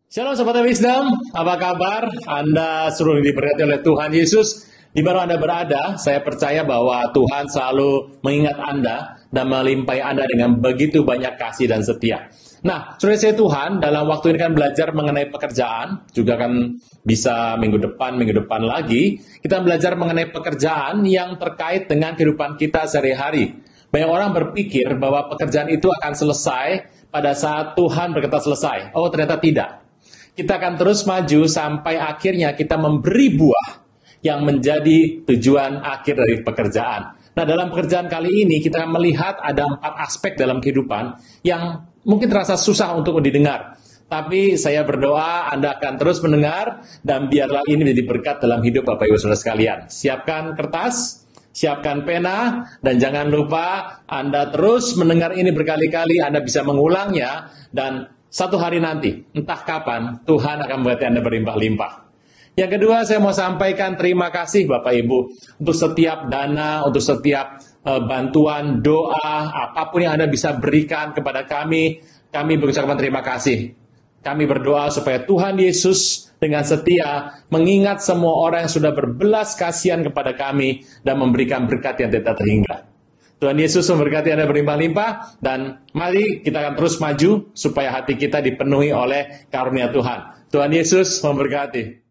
Shalom Sobat Wisdom, apa kabar? Anda seluruh diberkati oleh Tuhan Yesus. Di mana Anda berada, saya percaya bahwa Tuhan selalu mengingat Anda dan melimpahi Anda dengan begitu banyak kasih dan setia. Nah, saudara saya Tuhan, dalam waktu ini kan belajar mengenai pekerjaan, juga kan bisa minggu depan lagi, kita belajar mengenai pekerjaan yang terkait dengan kehidupan kita sehari-hari. Banyak orang berpikir bahwa pekerjaan itu akan selesai pada saat Tuhan berkata selesai. Oh, ternyata tidak. Kita akan terus maju sampai akhirnya kita memberi buah yang menjadi tujuan akhir dari pekerjaan. Nah, dalam pekerjaan kali ini kita akan melihat ada 4 aspek dalam kehidupan yang mungkin terasa susah untuk didengar. Tapi saya berdoa Anda akan terus mendengar dan biarlah ini menjadi berkat dalam hidup Bapak Ibu Saudara sekalian. Siapkan kertas, siapkan pena, dan jangan lupa Anda terus mendengar ini berkali-kali, Anda bisa mengulangnya, dan satu hari nanti, entah kapan, Tuhan akan membuat Anda berlimpah-limpah. Yang kedua, saya mau sampaikan terima kasih Bapak Ibu untuk setiap dana, untuk setiap bantuan, doa, apapun yang Anda bisa berikan kepada kami berucapkan terima kasih. Kami berdoa supaya Tuhan Yesus dengan setia mengingat semua orang yang sudah berbelas kasihan kepada kami dan memberikan berkat yang tidak terhingga. Tuhan Yesus memberkati Anda berlimpah-limpah, dan mari kita akan terus maju supaya hati kita dipenuhi oleh karunia Tuhan. Tuhan Yesus memberkati.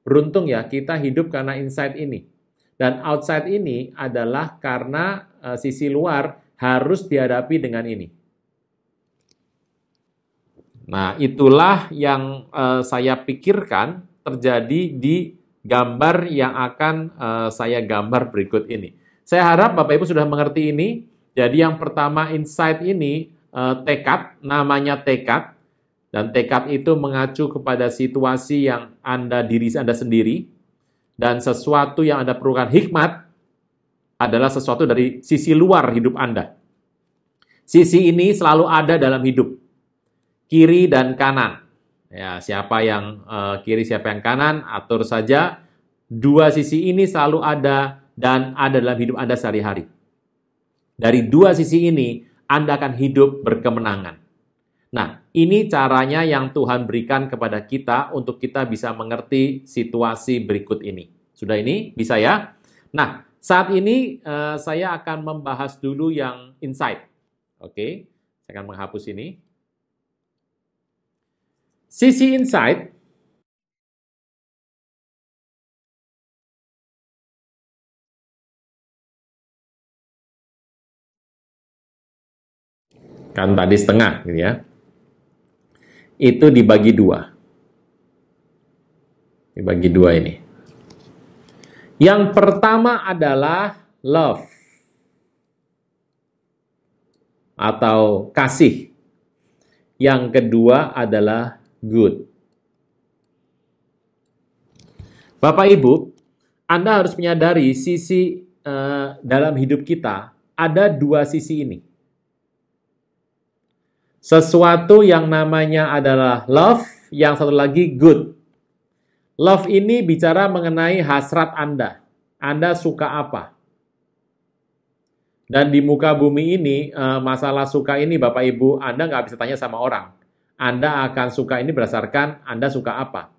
Beruntung ya kita hidup karena inside ini. Dan outside ini adalah karena sisi luar harus dihadapi dengan ini. Nah, itulah yang saya pikirkan terjadi di gambar yang akan saya gambar berikut ini. Saya harap Bapak Ibu sudah mengerti ini. Jadi yang pertama inside ini tekad, namanya tekad. Dan tekad itu mengacu kepada situasi yang diri Anda sendiri, dan sesuatu yang Anda perlukan hikmat adalah sesuatu dari sisi luar hidup Anda. Sisi ini selalu ada dalam hidup, kiri dan kanan. Ya, siapa yang kiri, siapa yang kanan, atur saja. Dua sisi ini selalu ada dan ada dalam hidup Anda sehari-hari. Dari dua sisi ini, Anda akan hidup berkemenangan. Nah, ini caranya yang Tuhan berikan kepada kita untuk kita bisa mengerti situasi berikut ini. Sudah ini? Bisa ya? Nah, saat ini saya akan membahas dulu yang inside. Oke, saya akan menghapus ini. Sisi inside kan tadi setengah gitu ya. Itu dibagi dua. Dibagi dua ini. Yang pertama adalah love atau kasih. Yang kedua adalah good. Bapak Ibu, Anda harus menyadari sisi dalam hidup kita ada dua sisi ini. Sesuatu yang namanya adalah love, yang satu lagi good. Love ini bicara mengenai hasrat Anda. Anda suka apa? Dan di muka bumi ini, masalah suka ini Bapak Ibu, Anda nggak bisa tanya sama orang. Anda akan suka ini berdasarkan Anda suka apa.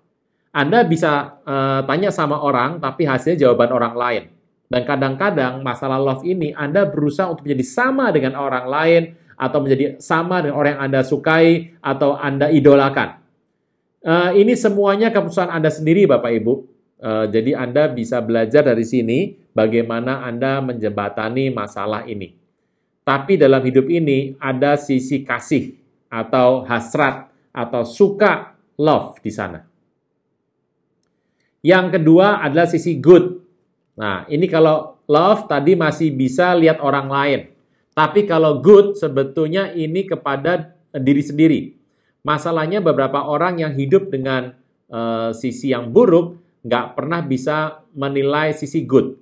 Anda bisa tanya sama orang, tapi hasilnya jawaban orang lain. Dan kadang-kadang masalah love ini, Anda berusaha untuk menjadi sama dengan orang lain, atau menjadi sama dengan orang yang Anda sukai, atau Anda idolakan. Ini semuanya keputusan Anda sendiri, Bapak Ibu. Jadi Anda bisa belajar dari sini bagaimana Anda menjembatani masalah ini. Tapi dalam hidup ini ada sisi kasih atau hasrat atau suka love di sana. Yang kedua adalah sisi good. Nah, ini kalau love tadi masih bisa lihat orang lain. Tapi kalau good sebetulnya ini kepada diri sendiri. Masalahnya beberapa orang yang hidup dengan sisi yang buruk nggak pernah bisa menilai sisi good.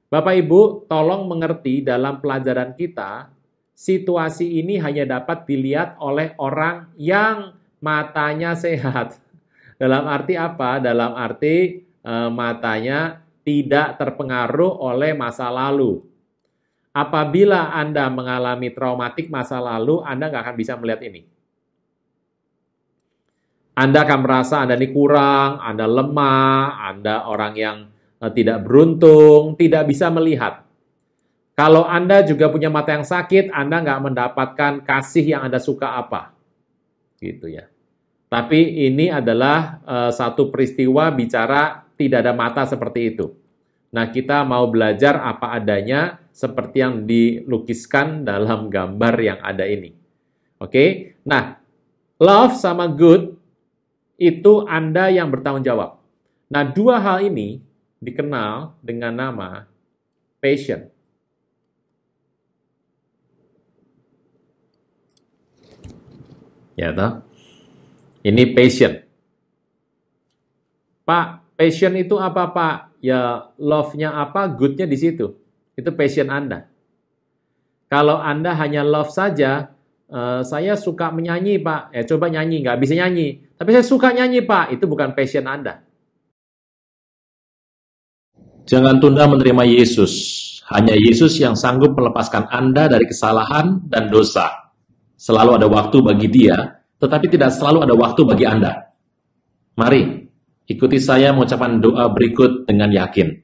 Bapak Ibu, tolong mengerti dalam pelajaran kita, situasi ini hanya dapat dilihat oleh orang yang matanya sehat. Dalam arti apa? Dalam arti matanya tidak terpengaruh oleh masa lalu. Apabila Anda mengalami traumatik masa lalu, Anda nggak akan bisa melihat ini. Anda akan merasa Anda ini kurang, Anda lemah, Anda orang yang tidak beruntung, tidak bisa melihat. Kalau Anda juga punya mata yang sakit, Anda nggak mendapatkan kasih yang Anda suka apa. Gitu ya. Tapi ini adalah satu peristiwa bicara tidak ada mata seperti itu. Nah, kita mau belajar apa adanya seperti yang dilukiskan dalam gambar yang ada ini. Oke? Nah, love sama good itu Anda yang bertanggung jawab. Nah, dua hal ini dikenal dengan nama passion. Ya, toh? Ini passion. Pak, passion itu apa, Pak? Ya, love-nya apa, good-nya di situ. Itu passion Anda. Kalau Anda hanya love saja, saya suka menyanyi, Pak. Coba nyanyi, nggak bisa nyanyi. Tapi saya suka nyanyi, Pak. Itu bukan passion Anda. Jangan tunda menerima Yesus. Hanya Yesus yang sanggup melepaskan Anda dari kesalahan dan dosa. Selalu ada waktu bagi Dia, tetapi tidak selalu ada waktu bagi Anda. Mari, ikuti saya mengucapkan doa berikut dengan yakin.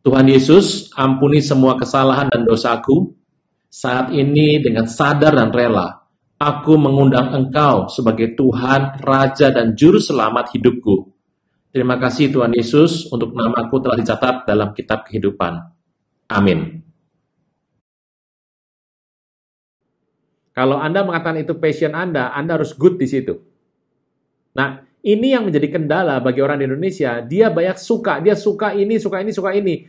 Tuhan Yesus, ampuni semua kesalahan dan dosaku. Saat ini dengan sadar dan rela, aku mengundang Engkau sebagai Tuhan, Raja, dan Juru Selamat hidupku. Terima kasih Tuhan Yesus untuk namaku telah dicatat dalam kitab kehidupan. Amin. Kalau Anda mengatakan itu passion Anda harus good di situ. Nah, ini yang menjadi kendala bagi orang di Indonesia. Dia banyak suka, dia suka ini,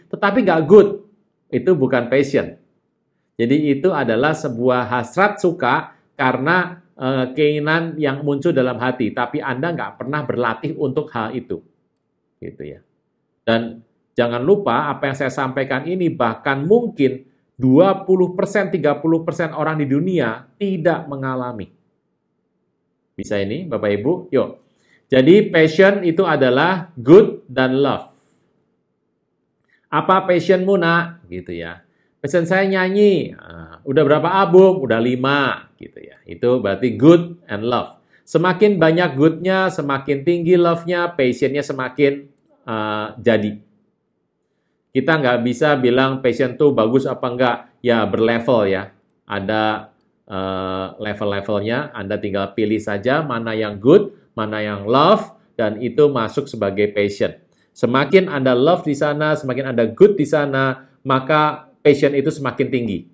tetapi nggak good. Itu bukan passion. Jadi itu adalah sebuah hasrat suka karena keinginan yang muncul dalam hati, tapi Anda nggak pernah berlatih untuk hal itu. Gitu ya. Dan jangan lupa apa yang saya sampaikan ini bahkan mungkin 20%, 30% orang di dunia tidak mengalami. Bisa ini, Bapak Ibu? Yuk. Jadi passion itu adalah good dan love. Apa passionmu, nak? Gitu ya. Passion saya nyanyi. Udah berapa album? Udah 5. Gitu ya. Itu berarti good and love. Semakin banyak good-nya, semakin tinggi love-nya, passion-nya semakin jadi. Kita nggak bisa bilang passion tuh bagus apa enggak. Ya berlevel ya. Ada level-levelnya. Anda tinggal pilih saja mana yang good, mana yang love, dan itu masuk sebagai passion. Semakin Anda love di sana, semakin Anda good di sana, maka passion itu semakin tinggi.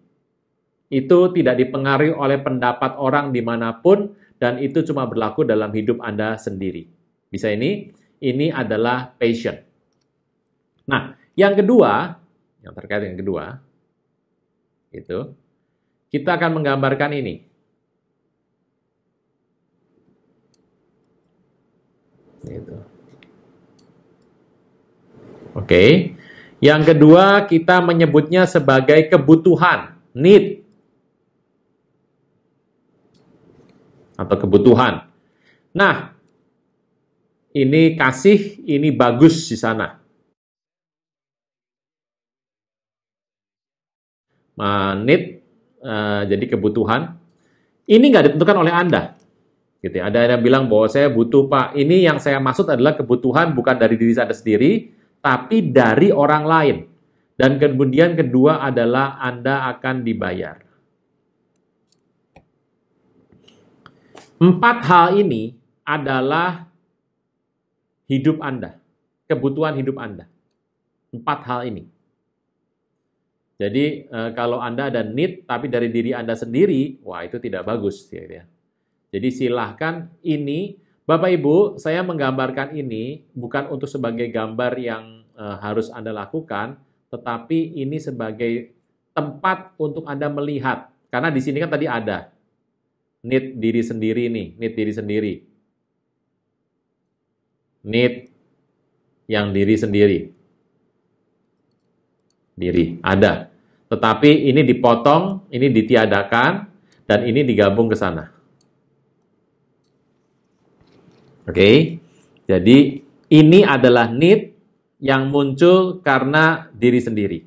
Itu tidak dipengaruhi oleh pendapat orang dimanapun, dan itu cuma berlaku dalam hidup Anda sendiri. Bisa ini? Ini adalah passion. Nah, yang kedua, yang terkait dengan kedua, itu kita akan menggambarkan ini. Gitu. Oke. Yang kedua, kita menyebutnya sebagai kebutuhan, need. Atau kebutuhan. Nah, ini kasih, ini bagus di sana. Need, jadi kebutuhan. Ini nggak ditentukan oleh Anda. Gitu ya. Ada yang bilang bahwa saya butuh, Pak. Ini yang saya maksud adalah kebutuhan bukan dari diri Anda sendiri, tapi dari orang lain. Dan kemudian kedua adalah Anda akan dibayar. 4 hal ini adalah hidup Anda, kebutuhan hidup Anda. 4 hal ini. Jadi kalau Anda ada need tapi dari diri Anda sendiri, wah itu tidak bagus ya. Jadi silahkan ini, Bapak Ibu, saya menggambarkan ini bukan untuk sebagai gambar yang harus Anda lakukan, tetapi ini sebagai tempat untuk Anda melihat. Karena di sini kan tadi ada need diri sendiri nih, need diri sendiri. Need yang diri sendiri. Diri, ada. Tetapi ini dipotong, ini ditiadakan, dan ini digabung ke sana. Oke, jadi ini adalah need yang muncul karena diri sendiri.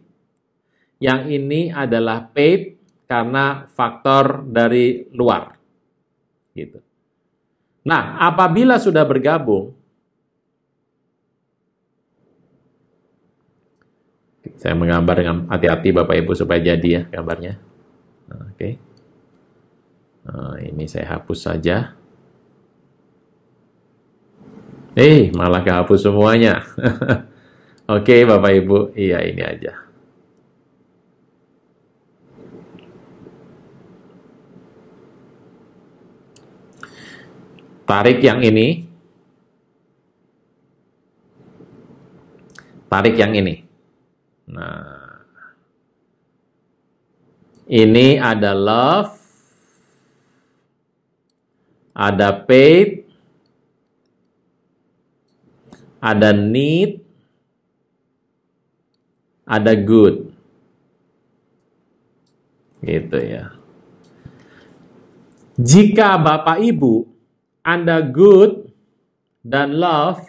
Yang ini adalah paid karena faktor dari luar. Gitu. Nah, apabila sudah bergabung, saya menggambar dengan hati-hati Bapak Ibu supaya jadi ya gambarnya. Oke. Ini saya hapus saja. Malah kehapus semuanya. Oke, Bapak Ibu. Iya, ini aja. Tarik yang ini. Tarik yang ini. Nah, ini ada love, ada paid, ada need, ada good. Gitu ya. Jika Bapak Ibu Anda good dan love,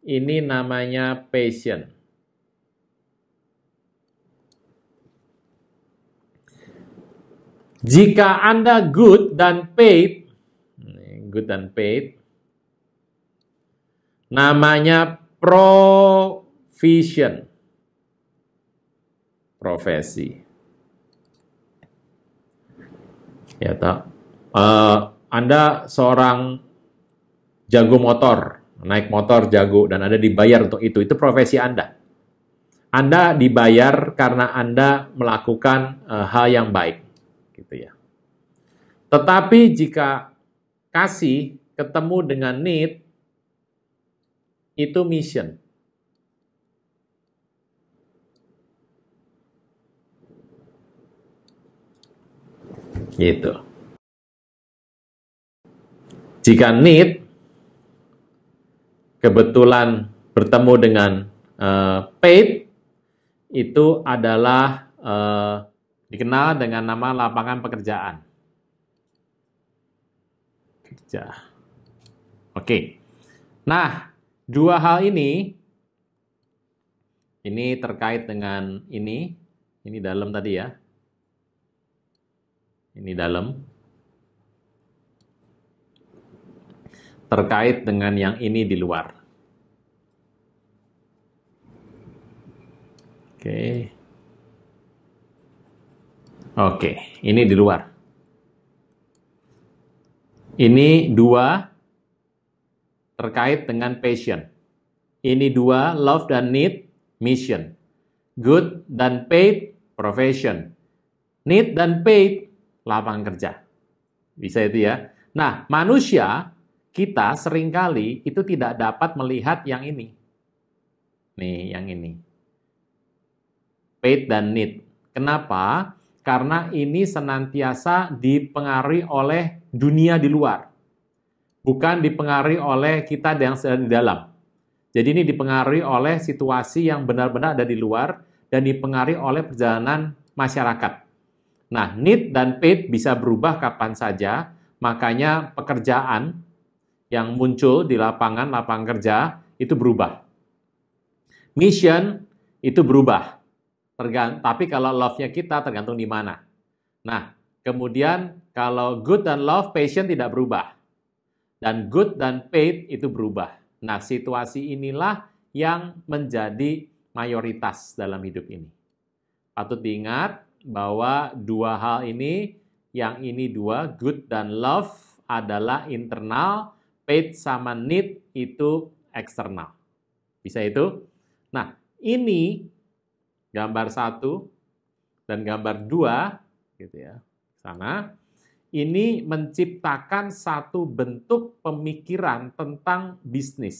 ini namanya passion. Jika Anda good dan paid, namanya provision, profesi. Ya tak? Anda seorang jago motor, naik motor jago, dan Anda dibayar untuk itu profesi Anda. Anda dibayar karena Anda melakukan hal yang baik. Gitu ya. Tetapi jika kasih ketemu dengan need, itu mission. Gitu. Jika need kebetulan bertemu dengan paid, itu adalah dikenal dengan nama lapangan pekerjaan. Kerja. Oke. Nah, 2 hal ini terkait dengan ini dalam tadi ya. Ini dalam. Terkait dengan yang ini di luar. Oke, ini di luar. Ini 2 terkait dengan passion. Ini 2 love dan need, mission. Good dan paid, profession. Need dan paid, lapangan kerja. Bisa itu ya. Nah, manusia kita seringkali itu tidak dapat melihat yang ini. Nih, yang ini. Paid dan need. Kenapa? Karena ini senantiasa dipengaruhi oleh dunia di luar. Bukan dipengaruhi oleh kita yang sedang di dalam. Jadi ini dipengaruhi oleh situasi yang benar-benar ada di luar dan dipengaruhi oleh perjalanan masyarakat. Nah, need dan paid bisa berubah kapan saja, makanya pekerjaan yang muncul di lapangan kerja itu berubah. Mission itu berubah. Tapi kalau love-nya kita tergantung di mana. Nah, kemudian kalau good dan love, passion tidak berubah. Dan good dan paid itu berubah. Nah, situasi inilah yang menjadi mayoritas dalam hidup ini. Patut diingat bahwa dua hal ini, yang ini dua, good dan love adalah internal, paid sama need itu eksternal. Bisa itu? Nah, ini gambar 1 dan gambar 2, gitu ya, sana, ini menciptakan satu bentuk pemikiran tentang bisnis.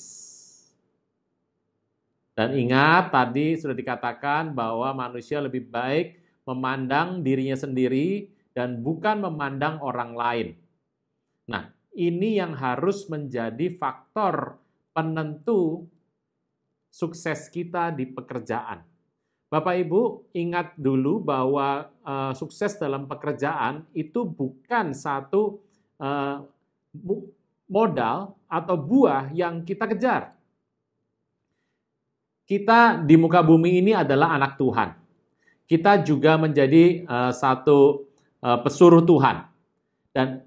Dan ingat, tadi sudah dikatakan bahwa manusia lebih baik memandang dirinya sendiri dan bukan memandang orang lain. Nah, ini yang harus menjadi faktor penentu sukses kita di pekerjaan. Bapak Ibu, ingat dulu bahwa sukses dalam pekerjaan itu bukan satu modal atau buah yang kita kejar. Kita di muka bumi ini adalah anak Tuhan. Kita juga menjadi satu pesuruh Tuhan. Dan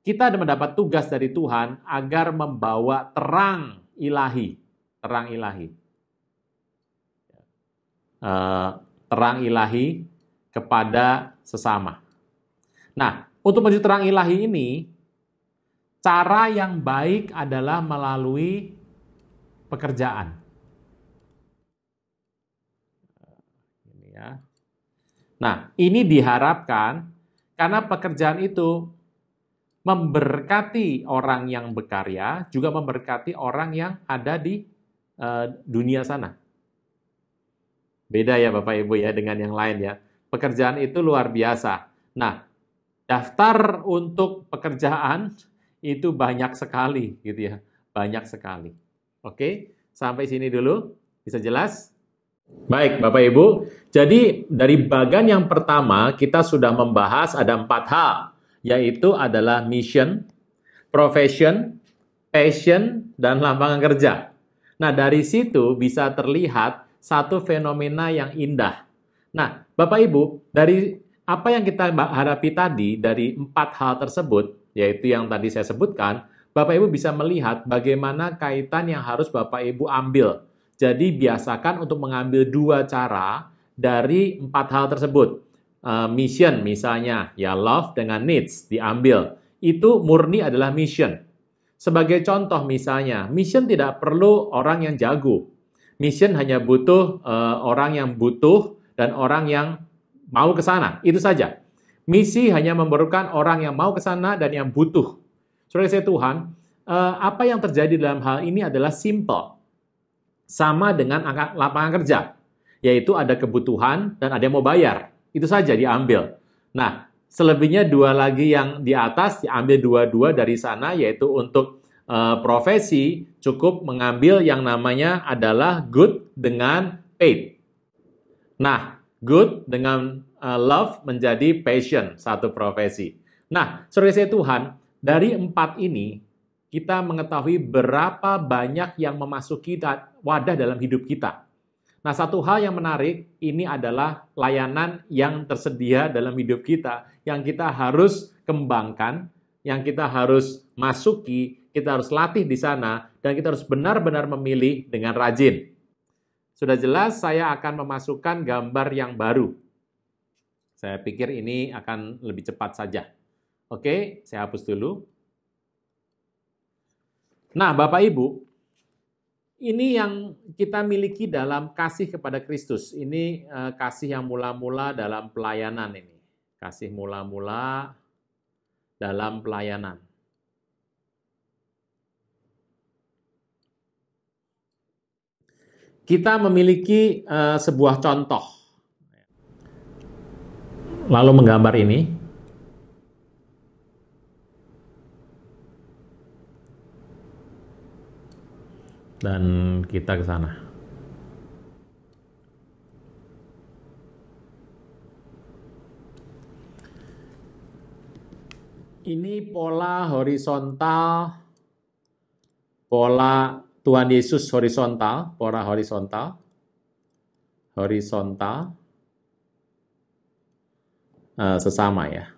kita mendapat tugas dari Tuhan agar membawa terang ilahi. Terang ilahi. Terang ilahi kepada sesama. Nah, untuk menuju terang ilahi ini, cara yang baik adalah melalui pekerjaan. Ini ya. Nah, ini diharapkan karena pekerjaan itu memberkati orang yang berkarya, juga memberkati orang yang ada di dunia sana. Beda ya Bapak Ibu ya dengan yang lain ya. Pekerjaan itu luar biasa. Nah, daftar untuk pekerjaan itu banyak sekali gitu ya. Banyak sekali. Oke, sampai sini dulu. Bisa jelas? Baik Bapak Ibu. Jadi dari bagian yang pertama kita sudah membahas ada 4 hal. Yaitu adalah mission, profession, passion, dan lapangan kerja. Nah, dari situ bisa terlihat satu fenomena yang indah. Nah, Bapak Ibu, dari apa yang kita hadapi tadi, dari 4 hal tersebut, yaitu yang tadi saya sebutkan, Bapak Ibu bisa melihat bagaimana kaitan yang harus Bapak Ibu ambil. Jadi, biasakan untuk mengambil 2 cara dari 4 hal tersebut. Mission misalnya, ya love dengan needs diambil. Itu murni adalah mission. Sebagai contoh misalnya, mission tidak perlu orang yang jago. Mission hanya butuh orang yang butuh dan orang yang mau ke sana. Itu saja. Misi hanya memerlukan orang yang mau ke sana dan yang butuh. Saudara saya Tuhan, apa yang terjadi dalam hal ini adalah simple. Sama dengan lapangan kerja. Yaitu ada kebutuhan dan ada yang mau bayar. Itu saja diambil. Nah, selebihnya 2 lagi yang di atas diambil 2 dari sana, yaitu untuk profesi cukup mengambil yang namanya adalah good dengan paid. Nah, good dengan love menjadi passion, satu profesi. Nah, saudara saya Tuhan, dari 4 ini kita mengetahui berapa banyak yang memasuki wadah dalam hidup kita. Nah, satu hal yang menarik ini adalah layanan yang tersedia dalam hidup kita, yang kita harus kembangkan, yang kita harus masuki, kita harus latih di sana, dan kita harus benar-benar memilih dengan rajin. Sudah jelas, saya akan memasukkan gambar yang baru. Saya pikir ini akan lebih cepat saja. Oke, saya hapus dulu. Nah, Bapak Ibu, ini yang kita miliki dalam kasih kepada Kristus. Ini kasih yang mula-mula dalam pelayanan ini. Kasih mula-mula dalam pelayanan. Kita memiliki sebuah contoh. Lalu menggambar ini. Dan kita ke sana. Ini pola horizontal, pola Tuhan Yesus horizontal, pola horizontal, sesama ya.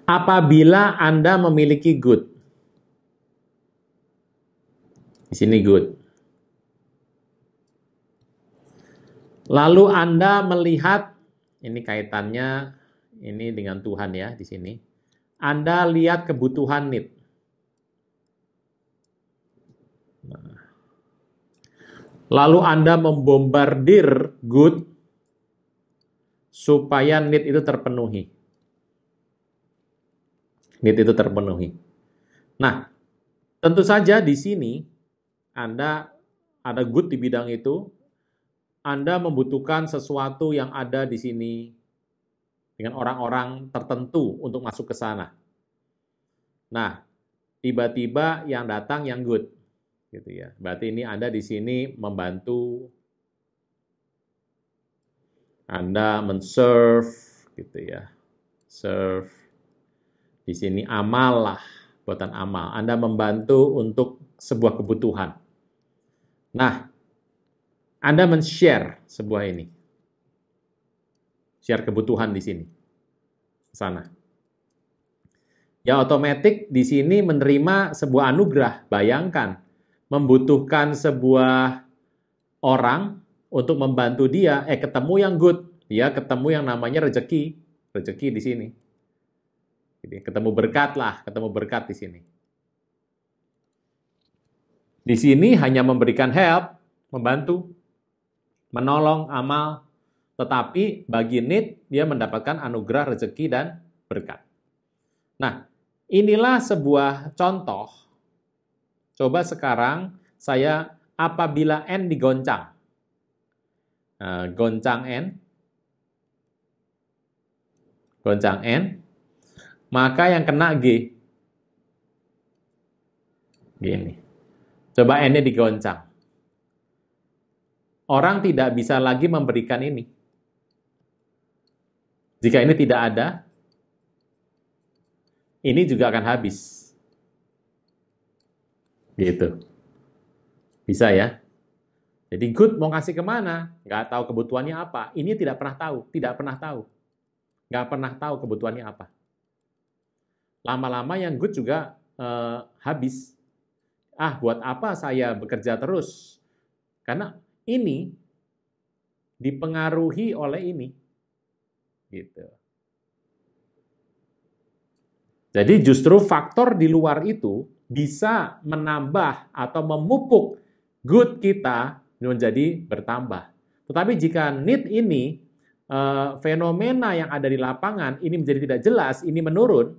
Apabila Anda memiliki good. Di sini good. Lalu Anda melihat, ini kaitannya ini dengan Tuhan ya di sini. Anda lihat kebutuhan need. Lalu Anda membombardir good supaya need itu terpenuhi. Need itu terpenuhi. Nah, tentu saja di sini Anda ada good di bidang itu, Anda membutuhkan sesuatu yang ada di sini dengan orang-orang tertentu untuk masuk ke sana. Nah, tiba-tiba yang datang yang good, gitu ya. Berarti ini Anda di sini membantu, Anda men-serve, gitu ya. Serve. Di sini amal lah, buatan amal. Anda membantu untuk sebuah kebutuhan. Nah, Anda men-share sebuah ini. Share kebutuhan di sini. Sana. Ya otomatis di sini menerima sebuah anugerah. Bayangkan, membutuhkan sebuah orang untuk membantu dia, ketemu yang good. Dia ketemu yang namanya rezeki. Rezeki di sini. Jadi, ketemu berkat lah, ketemu berkat di sini. Di sini hanya memberikan help, membantu, menolong, amal, tetapi bagi need, dia mendapatkan anugerah, rezeki, dan berkat. Nah, inilah sebuah contoh. Coba sekarang saya apabila N digoncang. Goncang N. Goncang N. Maka yang kena G. Gini. Coba N-nya digoncang. Orang tidak bisa lagi memberikan ini. Jika ini tidak ada, ini juga akan habis. Gitu. Bisa ya? Jadi good mau kasih kemana? Nggak tahu kebutuhannya apa. Ini tidak pernah tahu. Tidak pernah tahu. Nggak pernah tahu kebutuhannya apa. Lama-lama yang good juga habis. Buat apa saya bekerja terus? Karena ini dipengaruhi oleh ini. Gitu. Jadi justru faktor di luar itu bisa menambah atau memupuk good kita menjadi bertambah. Tetapi jika need ini, fenomena yang ada di lapangan ini menjadi tidak jelas, ini menurun,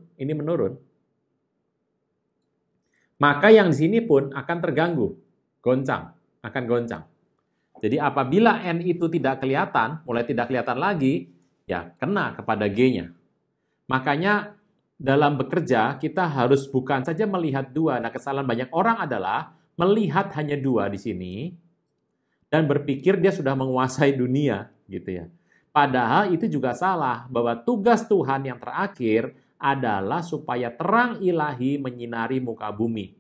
maka yang di sini pun akan terganggu, goncang, akan goncang. Jadi apabila N itu tidak kelihatan, mulai tidak kelihatan lagi, ya kena kepada G-nya. Makanya dalam bekerja, kita harus bukan saja melihat dua. Nah, kesalahan banyak orang adalah melihat hanya dua di sini dan berpikir dia sudah menguasai dunia, gitu ya. Padahal itu juga salah, bahwa tugas Tuhan yang terakhir adalah supaya terang ilahi menyinari muka bumi.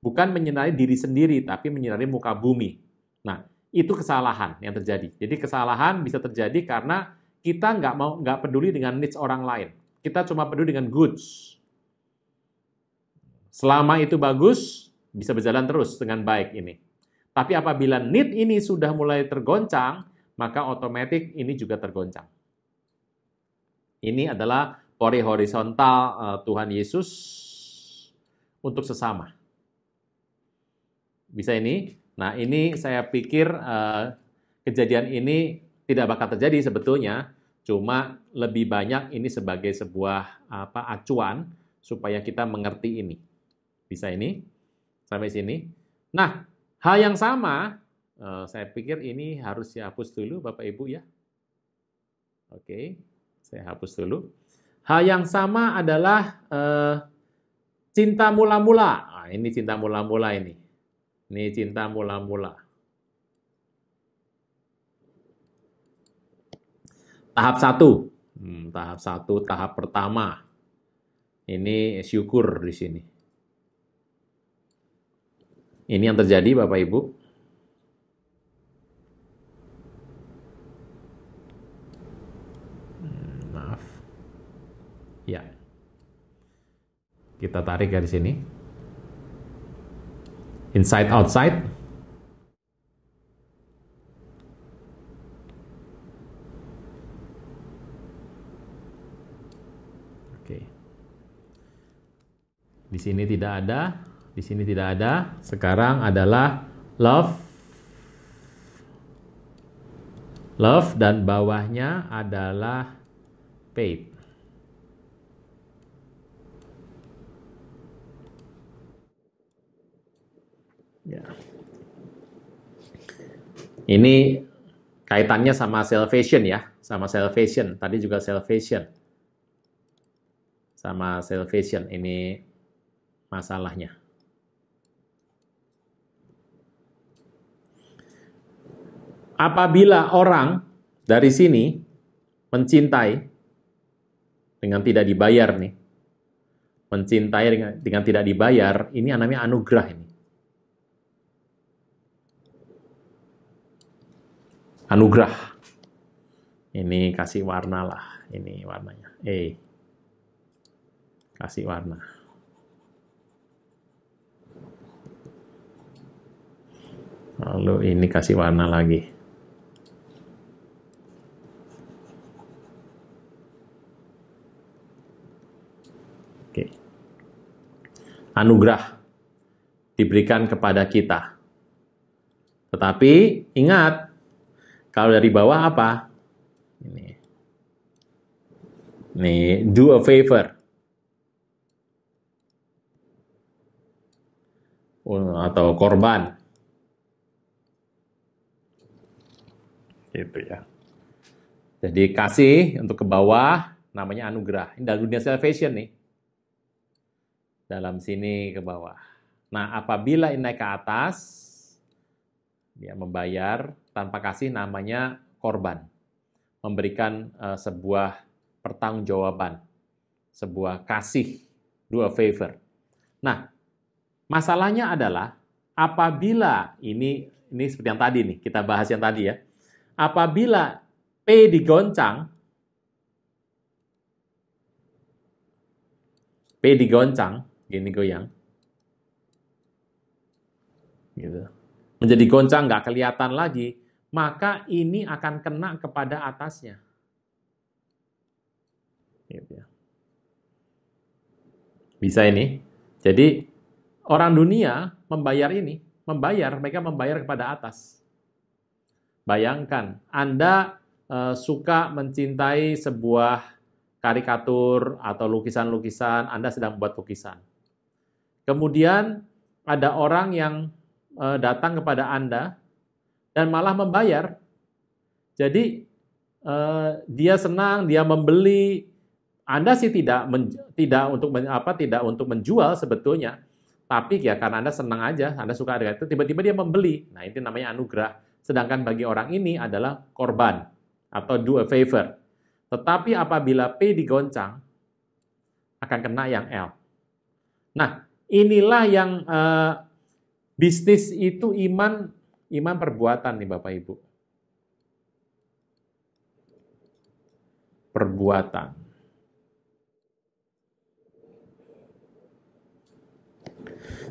Bukan menyinari diri sendiri, tapi menyinari muka bumi. Nah, itu kesalahan yang terjadi. Jadi kesalahan bisa terjadi karena kita nggak peduli dengan needs orang lain. Kita cuma peduli dengan goods. Selama itu bagus, bisa berjalan terus dengan baik ini. Tapi apabila need ini sudah mulai tergoncang, maka otomatis ini juga tergoncang. Ini adalah pori horizontal Tuhan Yesus untuk sesama. Bisa ini? Nah, ini saya pikir kejadian ini tidak bakal terjadi sebetulnya. Cuma lebih banyak ini sebagai sebuah acuan supaya kita mengerti ini. Bisa ini? Sampai sini. Nah, hal yang sama, saya pikir ini harus dihapus dulu Bapak Ibu ya. Oke, saya hapus dulu. Hal yang sama adalah cinta mula-mula. Nah, ini cinta mula-mula ini. Ini cinta mula-mula. Tahap 1. Tahap 1, tahap pertama. Ini syukur di sini. Ini yang terjadi Bapak Ibu. Maaf. Ya. Kita tarik dari sini. Inside, outside. Oke. Di sini tidak ada. Di sini tidak ada. Sekarang adalah love. Love dan bawahnya adalah paid. Ya. Ini kaitannya sama salvation ya, sama salvation. Tadi juga salvation. Sama salvation ini masalahnya. Apabila orang dari sini mencintai dengan tidak dibayar nih, mencintai dengan tidak dibayar, ini namanya anugerah ini. Anugerah. Ini kasih warna lah, ini warnanya. Kasih warna. Lalu ini kasih warna lagi. Oke. Anugerah diberikan kepada kita. Tetapi ingat, kalau dari bawah apa? Ini do a favor. Atau korban. Gitu ya. Jadi kasih untuk ke bawah namanya anugerah. Ini dalam dunia salvation nih. Dalam sini ke bawah. Nah, apabila ini naik ke atas, dia membayar tanpa kasih namanya korban. Memberikan sebuah pertanggungjawaban, sebuah kasih, do a favor. Nah, masalahnya adalah apabila ini seperti yang tadi nih, kita bahas yang tadi ya. Apabila P digoncang, gini goyang, gitu. Menjadi goncang, nggak kelihatan lagi, maka ini akan kena kepada atasnya. Gitu ya. Bisa ini. Jadi orang dunia mereka membayar kepada atas. Bayangkan, Anda suka mencintai sebuah karikatur atau lukisan-lukisan, Anda sedang membuat lukisan. Kemudian ada orang yang datang kepada Anda dan malah membayar. Jadi dia senang, dia membeli. Anda sih tidak untuk menjual sebetulnya, tapi ya karena Anda senang aja, Anda suka dengan itu, tiba-tiba dia membeli. Nah, itu namanya anugerah. Sedangkan bagi orang ini adalah korban atau do a favor. Tetapi apabila P digoncang, akan kena yang L. Nah, inilah yang bisnis itu iman perbuatan nih Bapak Ibu. Perbuatan.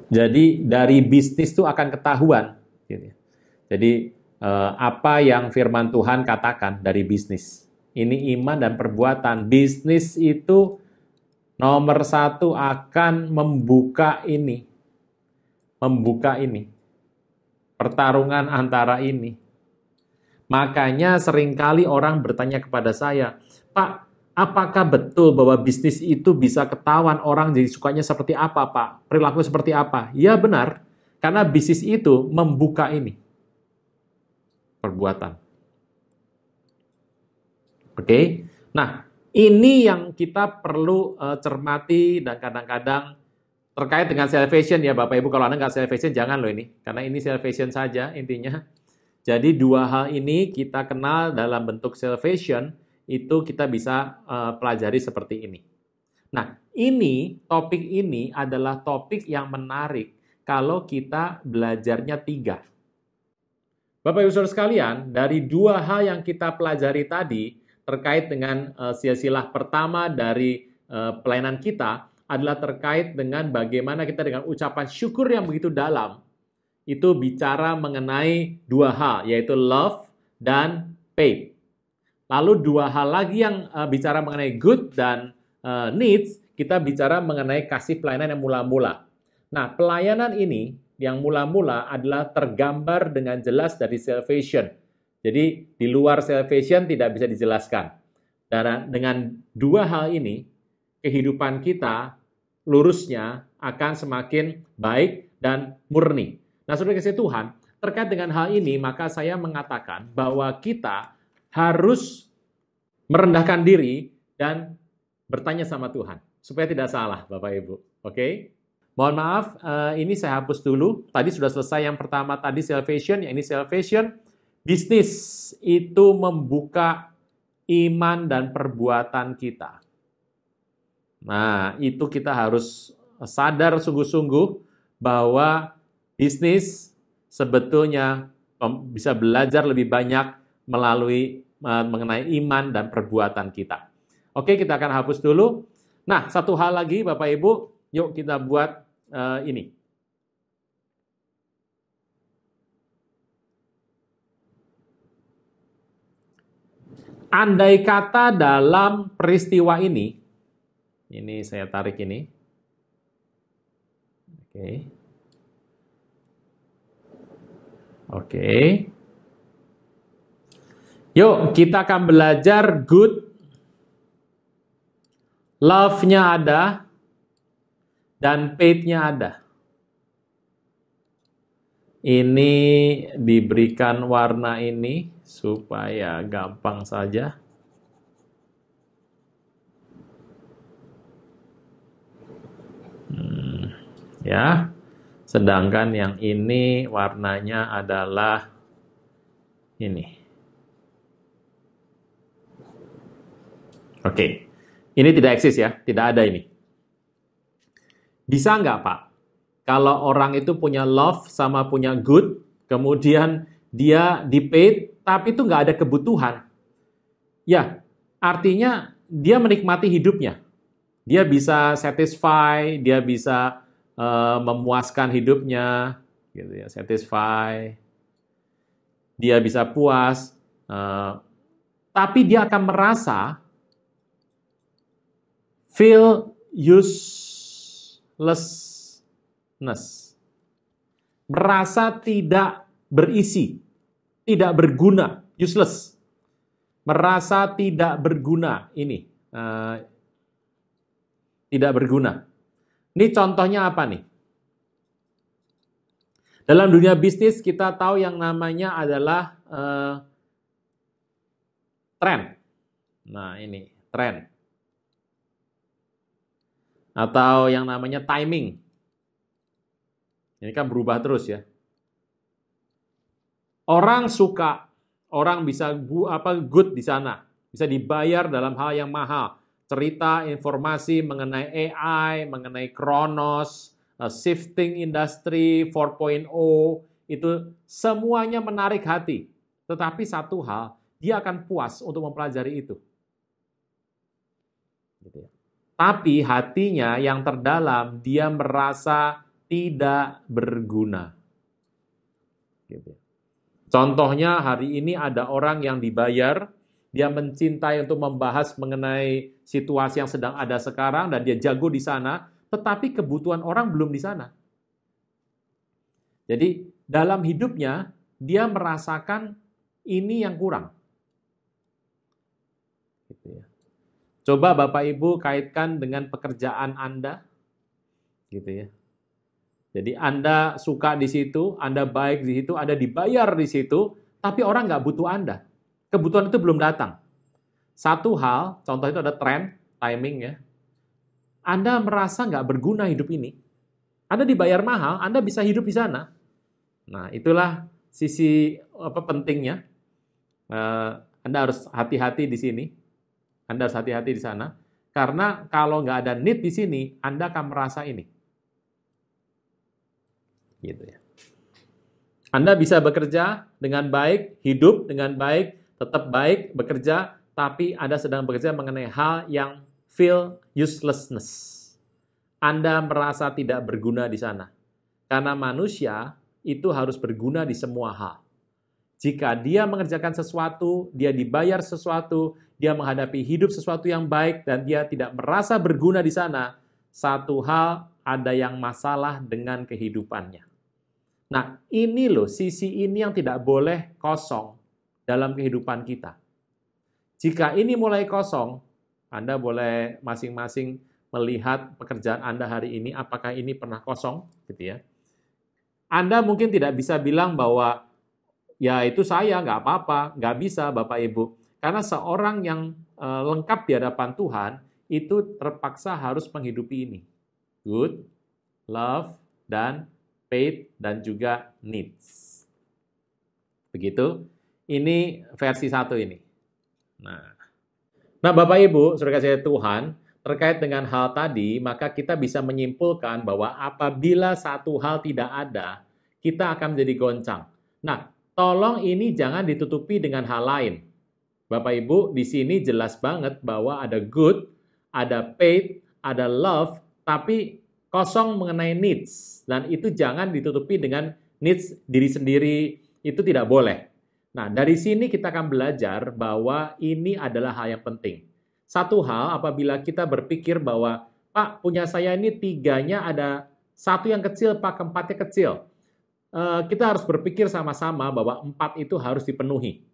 Jadi dari bisnis itu akan ketahuan. Jadi apa yang firman Tuhan katakan dari bisnis. Ini iman dan perbuatan. Bisnis itu nomor satu akan membuka ini. Pertarungan antara ini. Makanya seringkali orang bertanya kepada saya, Pak, apakah betul bahwa bisnis itu bisa ketahuan orang jadi sukanya seperti apa, Pak? Perilaku seperti apa? Ya benar, karena bisnis itu membuka ini. Perbuatan. Oke? Nah, ini yang kita perlu cermati dan kadang-kadang terkait dengan salvation ya Bapak Ibu. Kalau Anda nggak salvation, jangan loh ini. Karena ini salvation saja intinya. Jadi dua hal ini kita kenal dalam bentuk salvation, itu kita bisa pelajari seperti ini. Nah, topik ini adalah topik yang menarik kalau kita belajarnya 3. Bapak Ibu Saudara sekalian, dari 2 hal yang kita pelajari tadi terkait dengan silsilah pertama dari pelayanan kita, adalah terkait dengan bagaimana kita dengan ucapan syukur yang begitu dalam, itu bicara mengenai dua hal, yaitu love dan faith. Lalu dua hal lagi yang bicara mengenai good dan needs, kita bicara mengenai kasih pelayanan yang mula-mula. Nah, pelayanan ini yang mula-mula adalah tergambar dengan jelas dari salvation. Jadi, di luar salvation tidak bisa dijelaskan. Dan dengan dua hal ini, kehidupan kita lurusnya akan semakin baik dan murni. Nah, saudara kasih Tuhan, terkait dengan hal ini, maka saya mengatakan bahwa kita harus merendahkan diri dan bertanya sama Tuhan, supaya tidak salah, Bapak Ibu. Oke? Mohon maaf, ini saya hapus dulu. Tadi sudah selesai yang pertama tadi salvation, yang ini salvation. Bisnis itu membuka iman dan perbuatan kita. Nah, itu kita harus sadar sungguh-sungguh bahwa bisnis sebetulnya bisa belajar lebih banyak melalui mengenai iman dan perbuatan kita. Oke, kita akan hapus dulu. Nah, satu hal lagi Bapak Ibu, yuk kita buat ini. Andai kata dalam peristiwa ini saya tarik ini. Oke. Yuk, kita akan belajar good. Love-nya ada, dan faith-nya ada. Ini diberikan warna ini, supaya gampang saja. Ya, sedangkan yang ini warnanya adalah ini. Oke, ini tidak eksis ya, tidak ada ini. Bisa nggak Pak, kalau orang itu punya love sama punya good, kemudian dia di paid, tapi itu nggak ada kebutuhan. Ya, artinya dia menikmati hidupnya. Dia bisa satisfy, dia bisa memuaskan hidupnya, gitu ya, satisfy. Dia bisa puas, tapi dia akan merasa feel uselessness. Merasa tidak berisi, tidak berguna, useless. Merasa tidak berguna, ini. Tidak berguna. Ini contohnya apa nih? Dalam dunia bisnis kita tahu yang namanya adalah tren. Nah ini, tren. Atau yang namanya timing. Ini kan berubah terus ya. Orang suka, orang bisa good di sana, bisa dibayar dalam hal yang mahal. Cerita, informasi mengenai AI, mengenai Kronos, shifting industry 4.0, itu semuanya menarik hati. Tetapi satu hal, dia akan puas untuk mempelajari itu. Gitu ya. Tapi hatinya yang terdalam, dia merasa tidak berguna. Gitu. Contohnya hari ini ada orang yang dibayar, dia mencintai untuk membahas mengenai situasi yang sedang ada sekarang, dan dia jago di sana, tetapi kebutuhan orang belum di sana. Jadi dalam hidupnya, dia merasakan ini yang kurang. Gitu ya. Coba Bapak Ibu kaitkan dengan pekerjaan Anda, gitu ya. Jadi Anda suka di situ, Anda baik di situ, Anda dibayar di situ, tapi orang nggak butuh Anda. Kebutuhan itu belum datang. Satu hal, contoh itu ada tren, timing ya. Anda merasa nggak berguna hidup ini. Anda dibayar mahal, Anda bisa hidup di sana. Nah, itulah sisi pentingnya. Anda harus hati-hati di sini. Anda harus hati-hati di sana. Karena kalau nggak ada need di sini, Anda akan merasa ini. Gitu ya. Anda bisa bekerja dengan baik, hidup dengan baik, tetap baik, bekerja, tapi Anda sedang bekerja mengenai hal yang feel uselessness. Anda merasa tidak berguna di sana. Karena manusia itu harus berguna di semua hal. Jika dia mengerjakan sesuatu, dia dibayar sesuatu, dia menghadapi hidup sesuatu yang baik, dan dia tidak merasa berguna di sana, satu hal ada yang masalah dengan kehidupannya. Nah, ini loh, sisi ini yang tidak boleh kosong dalam kehidupan kita. Jika ini mulai kosong, Anda boleh masing-masing melihat pekerjaan Anda hari ini, apakah ini pernah kosong, gitu ya. Anda mungkin tidak bisa bilang bahwa, ya itu saya, nggak apa-apa, nggak bisa Bapak Ibu. Karena seorang yang lengkap di hadapan Tuhan, itu terpaksa harus menghidupi ini. Good, love, dan faith, dan juga needs. Begitu, ini versi 1 ini. Nah Bapak Ibu, saudara kasih Tuhan, terkait dengan hal tadi, maka kita bisa menyimpulkan bahwa apabila satu hal tidak ada, kita akan menjadi goncang. Nah, tolong ini jangan ditutupi dengan hal lain. Bapak Ibu, di sini jelas banget bahwa ada good, ada faith, ada love, tapi kosong mengenai needs. Dan itu jangan ditutupi dengan needs diri sendiri, itu tidak boleh. Nah, dari sini kita akan belajar bahwa ini adalah hal yang penting. Satu hal apabila kita berpikir bahwa, Pak, punya saya ini 3-nya ada 1 yang kecil, Pak, keempatnya kecil. Kita harus berpikir sama-sama bahwa 4 itu harus dipenuhi.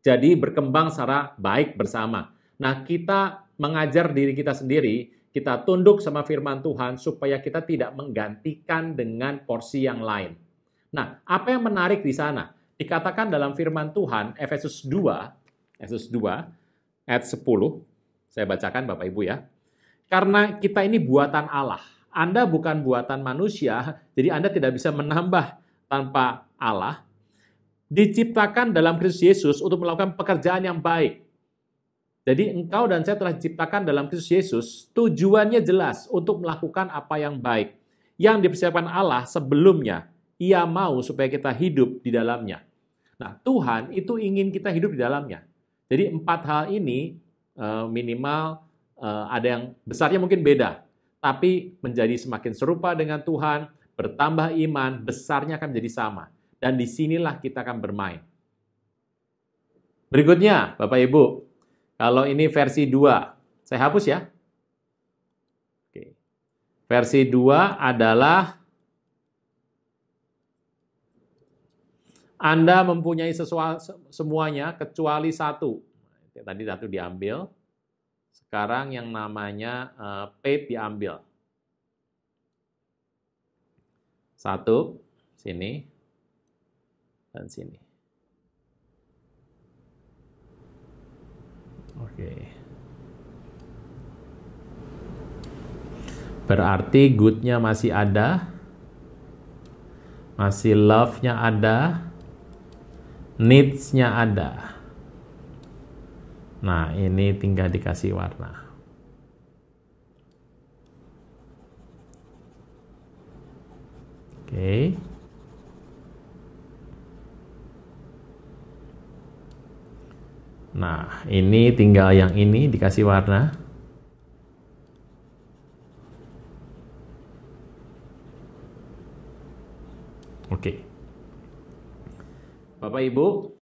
Jadi berkembang secara baik bersama. Nah, kita mengajar diri kita sendiri, kita tunduk sama firman Tuhan supaya kita tidak menggantikan dengan porsi yang lain. Nah, apa yang menarik di sana? Dikatakan dalam firman Tuhan, Efesus 2 ayat 10, saya bacakan Bapak Ibu ya. Karena kita ini buatan Allah. Anda bukan buatan manusia, jadi Anda tidak bisa menambah tanpa Allah. Diciptakan dalam Kristus Yesus untuk melakukan pekerjaan yang baik. Jadi engkau dan saya telah diciptakan dalam Kristus Yesus, tujuannya jelas untuk melakukan apa yang baik. Yang dipersiapkan Allah sebelumnya, Ia mau supaya kita hidup di dalamnya. Nah, Tuhan itu ingin kita hidup di dalamnya. Jadi 4 hal ini minimal ada yang besarnya mungkin beda, tapi menjadi semakin serupa dengan Tuhan, bertambah iman, besarnya akan menjadi sama. Dan disinilah kita akan bermain. Berikutnya, Bapak Ibu, kalau ini versi 2, saya hapus ya. Oke. Versi 2 adalah Anda mempunyai semuanya kecuali 1. Tadi 1 diambil. Sekarang yang namanya faith diambil. 1, sini, dan sini. Oke. Berarti good-nya masih ada. Masih love-nya ada. Needs-nya ada. Nah, ini tinggal dikasih warna. Oke. Nah, ini tinggal yang ini dikasih warna. Oke. Bapak Ibu,